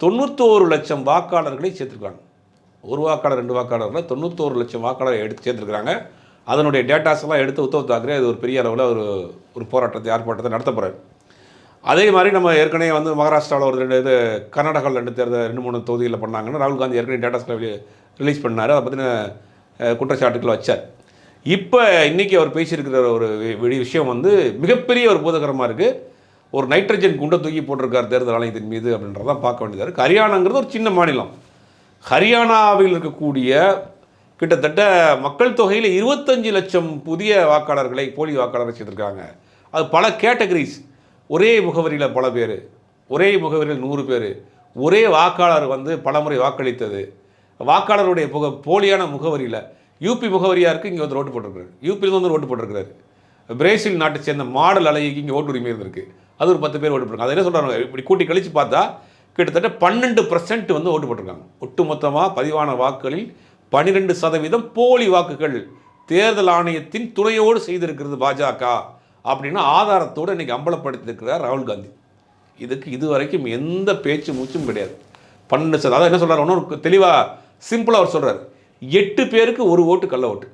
91 லட்சம் வாக்காளர்களை சேர்த்துருக்காங்க. ஒரு வாக்காளர் 2 வாக்காளர்கள் 91 லட்சம் வாக்காளரை எடுத்து சேர்த்துருக்காங்க. அதனுடைய டேட்டாஸ் எல்லாம் எடுத்து உத்தவ் தாக்கரே அது ஒரு பெரிய அளவில் ஒரு போராட்டத்தை ஆர்ப்பாட்டத்தை நடத்த போகிறார். அதே மாதிரி நம்ம ஏற்கனவே வந்து மகாராஷ்டிராவில் ஒரு 2 இது, கர்நாடகாவில் 2 தேர்தல் 2-3 தொகுதிகளில் பண்ணாங்கன்னு ராகுல் காந்தி ஏற்கனவே டேட்டாஸ்களை ரிலீஸ் பண்ணார். அதை பற்றின குற்றச்சாட்டுக்களை வச்சார். இப்போ இன்றைக்கி அவர் பேசியிருக்கிற ஒரு விஷயம் வந்து மிகப்பெரிய ஒரு பூதகரமாக இருக்குது. ஒரு நைட்ரஜன் குண்டை தூக்கி போட்டிருக்கார் தேர்தல் ஆணையத்தின் மீது அப்படின்றதான் பார்க்க வேண்டியதாக இருக்குது. ஹரியானாங்கிறது ஒரு சின்ன மாநிலம். ஹரியானாவில் இருக்கக்கூடிய கிட்டத்தட்ட மக்கள் தொகையில் 25 லட்சம் புதிய வாக்காளர்களை, போலி வாக்காளரை சேர்த்துருக்காங்க. அது பல கேட்டகரிஸ். ஒரே முகவரியில் பல பேர், ஒரே முகவரியில் 100 பேர், ஒரே வாக்காளர் வந்து பலமுறை வாக்களித்தது, வாக்காளருடைய போலியான முகவரியில் யூபி முகவரியாக இருக்குது, இங்கே வந்து ஓட்டு போட்டிருக்காரு. யூபியில் வந்து ஓட்டு போட்டிருக்கிறாரு. பிரேசில் நாட்டை சேர்ந்த மாடல் அழகிக்கு இங்கே ஓட்டு உரிமை இருந்திருக்கு. அது ஒரு 10 பேர் ஓட்டு போட்டிருக்காங்க. அதை என்ன சொல்கிறாங்க, இப்படி கூட்டி கழித்து பார்த்தா கிட்டத்தட்ட 12% வந்து ஓட்டு போட்டிருக்காங்க. ஒட்டுமொத்தமாக பதிவான வாக்குகளில் 12% போலி வாக்குகள் தேர்தல் ஆணையத்தின் துணையோடு செய்திருக்கிறது பாஜக அப்படின்னு ஆதாரத்தோடு இன்றைக்கி அம்பலப்படுத்தியிருக்கிறார் ராகுல் காந்தி. இதுக்கு இதுவரைக்கும் எந்த பேச்சு மூச்சும் கிடையாது. 12%. அதான் என்ன சொல்கிறார், ஒன்றும் தெளிவாக சிம்பிளாக அவர் சொல்கிறார், 8 பேருக்கு ஒரு ஓட்டு கள்ள ஓட்டு.